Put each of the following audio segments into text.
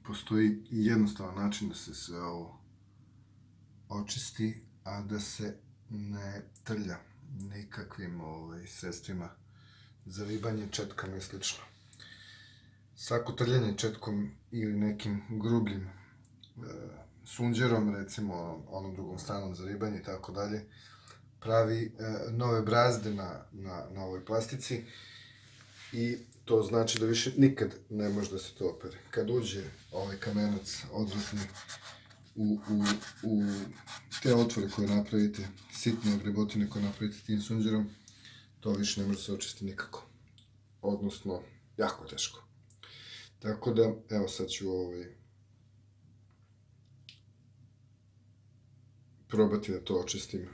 postoji jednostavan način da se sve ovo očisti, a da se ne trlja nikakvim sredstvima za ribanje, četkama i slično. Svako trljanje četkom ili nekim grubljim sunđerom, recimo onom drugom stranom za ribanje i tako dalje, pravi nove brazde na ovoj plastici i to znači da više nikad ne može da se to opere. Kad uđe ovaj kamenac odvratni u te otvore koje napravite, sitne grebotine koje napravite tim sunđerom, to više ne može se očistiti nikako. Odnosno, jako teško. Tako da, evo sad ću probati da to očistim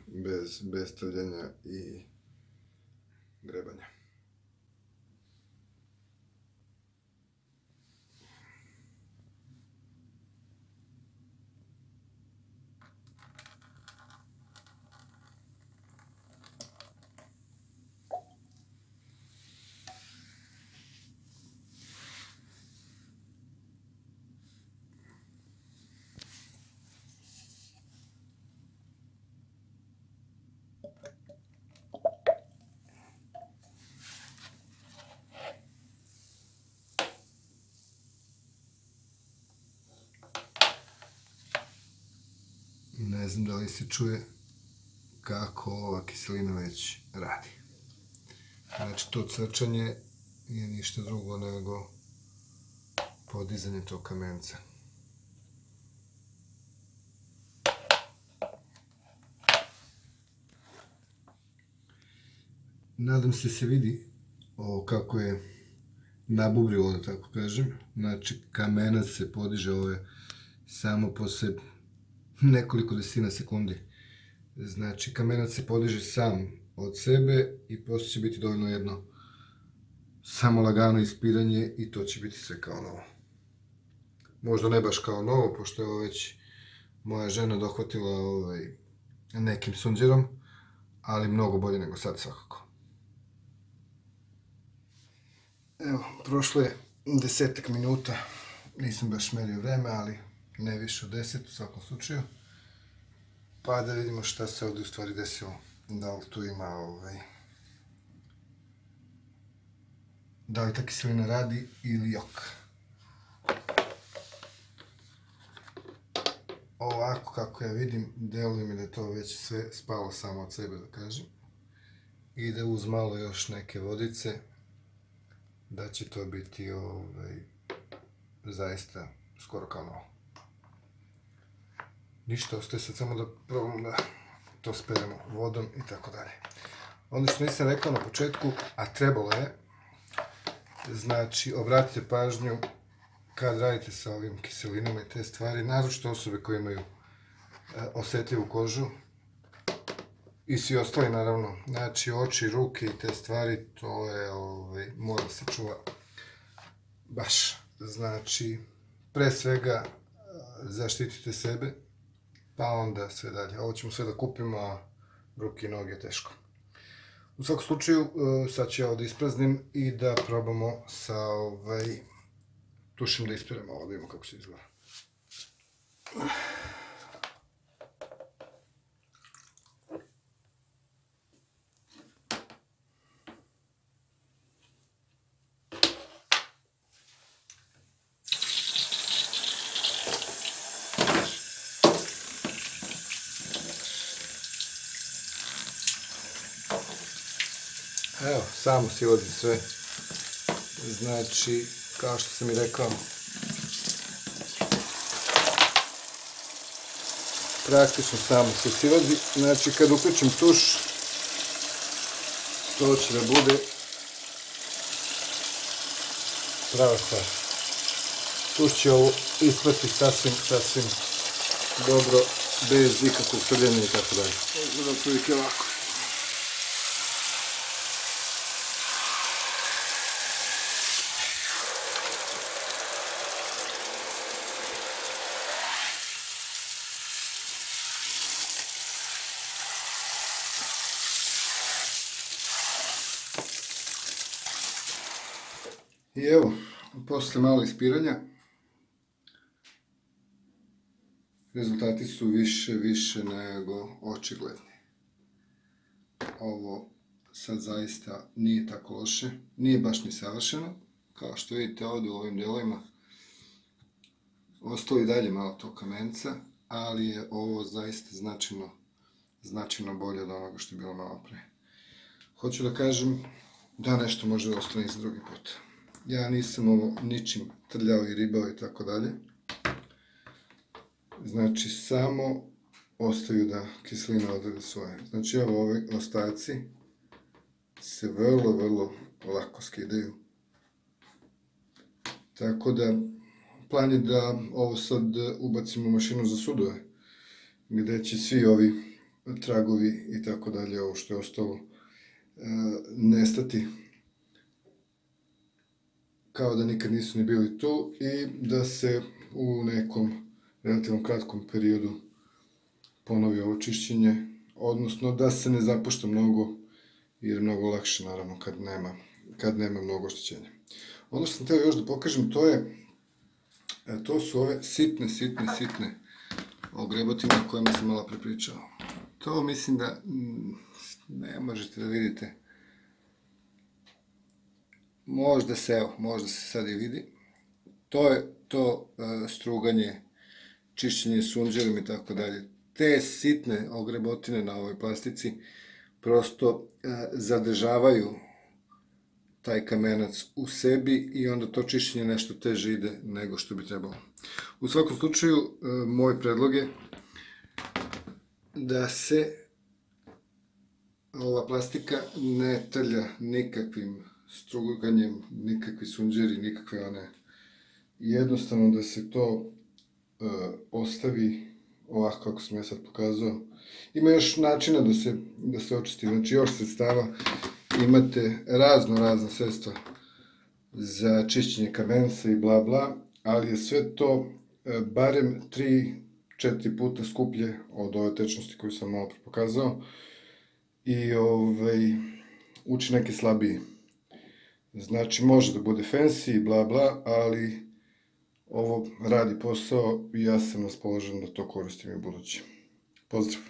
bez trljenja i grebanja. Ne znam da li se čuje kako ova kiselina već radi. Znači, to crčanje nije ništa drugo nego podizanje tog kamenca. Nadam se vidi kako je nabubrilo, da tako kažem. Znači, kamenac se podiže, ovo je samo posle nekoliko desetina sekundi. Znači, kamenac se podiže sam od sebe i posle će biti dovoljno jedno samo lagano ispiranje i to će biti sve kao novo. Možda ne baš kao novo, pošto je ovo već moja žena dohvatila nekim sunđerom, ali mnogo bolje nego sad svakako. Evo, prošlo je 10 minuta, nisam baš merio vreme, ali ne više od 10 u svakom slučaju. Pa da vidimo šta se ovdje u stvari desilo. Da li tu ima da li ta kiselina radi ili jok. Ovako kako ja vidim, deluje mi da je to već sve spalo samo od sebe, da kažem. I da uz malo još neke vodice, da će to biti zaista skoro kao novo. Ništa, ostaje sad samo da probamo da to speremo vodom i tako dalje. Ono što nisam rekao na početku, a trebalo je, znači obratite pažnju kad radite sa ovim kiselinama i te stvari, naročito osobe koje imaju osetljivu kožu i svi ostali naravno, znači oči, ruke i te stvari, to je, mora se čuva baš. Znači, pre svega zaštitite sebe, pa onda sve dalje. Ovo ćemo sve da kupimo, a ruke i noge je teško. U svakom slučaju, sad ću ja ovo da ispraznim i da probamo sa tušim da ispiramo ovo, da vidimo kako se izgleda. Evo, samo silazi sve. Znači, kao što sam i rekao, praktično samo se silazi. Znači, kad uključim tuš, to će da bude prava stvar. Tuš će ovo isprati sasvim dobro, bez ikakvog trljanja i tako dalje. Izgleda otprilike ovako. I evo, posle malo ispiranja, rezultati su više nego očigledni. Ovo sad zaista nije tako loše, nije baš ni savršeno, kao što vidite ovdje u ovim delovima. Ostalo i dalje malo to kamenca, ali je ovo zaista značajno bolje od onoga što je bilo malo pre. Hoću da kažem da nešto može da ostane i za drugi put. Ja nisam ovo ničim trljao i ribao i tako dalje. Znači, samo ostaju da kiselina odradi svoje. Znači, ovi ostaci se vrlo lako skidaju. Tako da, plan je da ovo sad ubacimo u mašinu za sudove, gde će svi ovi tragovi i tako dalje, ovo što je ostalo, nestati kao da nikad nisu ni bili tu i da se u nekom relativno kratkom periodu ponovi ovo čišćenje, odnosno da se ne zapušta mnogo, jer je mnogo lakše, naravno, kad nema mnogo oštećenja. Ono što sam htio još da pokažem, to su ove sitne ogrebotine o kojima sam malo prepričao. To mislim da ne možete da vidite. Možda se sad i vidi. To je to struganje, čišćenje sunđerom i tako dalje. Te sitne ogrebotine na ovoj plastici prosto zadržavaju taj kamenac u sebi i onda to čišćenje nešto teže ide nego što bi trebalo. U svakom slučaju, moj predlog je da se ova plastika ne trlja nikakvim struganjem, nikakvi sunđeri, nikakve one. Jednostavno da se to ostavi ovako kako sam ja sad pokazao. Ima još načina da se očisti, znači još sredstava. Imate razna sredstva za čišćenje kamenca i bla bla, ali je sve to barem 3-4 puta skuplje od ove tečnosti koju sam malo pokazao i učinak je slabiji. Znači može da bude fancy i bla bla, ali ovo radi posao i ja sam raspoložen da to koristim i u buduće. Pozdrav!